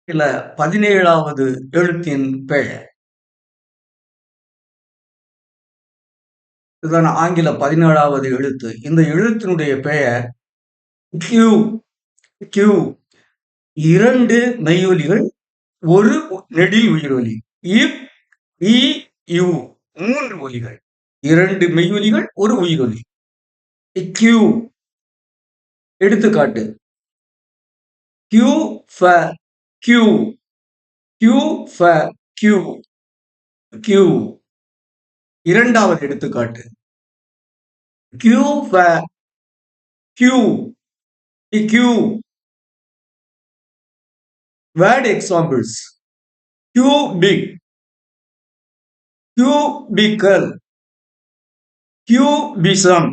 இல்ல 17வது எழுத்தின் பெயர். இதுதான் ஆங்கில 17வது எழுத்து. இந்த எழுத்தினுடைய பெயர் கியூ. கியூ. 2 மெய்யொலிகள், 1 நெடில் உயிரொலி. இப், இ, யு 3 ஒலிகள். 2 மெய்யொலிகள், 1 உயிரொலி. கியூ. எடுத்துக்காட்டு கியூ ஃப கியூ. கியூ ஃப கியூ. கியூ. இரண்டாவது எடுத்துக்காட்டு கியூ ஃப கியூ. கியூ. Word examples cubic, cubicle, cubism,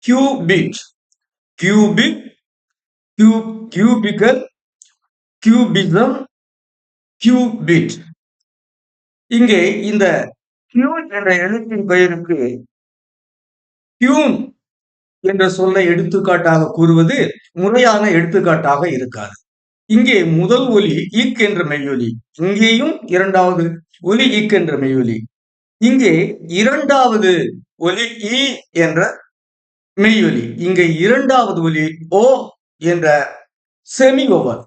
cubit, cubic, cubicle, cubism, cubit. இங்கே இந்த Q என்ற எழுத்தின் பெயருக்கு கியூன் என்ற சொல்லை எடுத்துக்காட்டாக கூறுவது முறையான எடுத்துக்காட்டாக இருக்காது. இங்கே முதல் ஒலி இக் என்ற மெய்யொலி, இங்கேயும் இரண்டாவது ஒலி இக் என்ற மெய்யொலி, இங்கே இரண்டாவது ஒலி இ என்ற மெய்யொலி, இங்கே இரண்டாவது ஒலி ஓ என்ற செமி ஓவர்,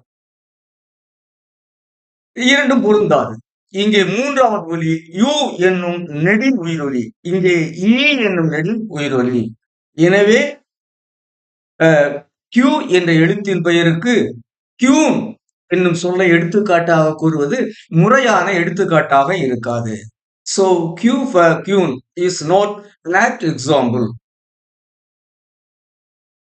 இரண்டும் பொருந்தாது. இங்கே மூன்றாவது ஒலி யூ என்னும் நெடில் உயிரொலி, இங்கே இ என்னும் நெடில் உயிரொலி. எனவே கியூ என்ற எழுத்தின் பெயருக்கு கியூன் என்னும் சொல்லை எடுத்துக்காட்டாக கூறுவது முறையான எடுத்துக்காட்டாக இருக்காது. So Q for Qun is not an apt example.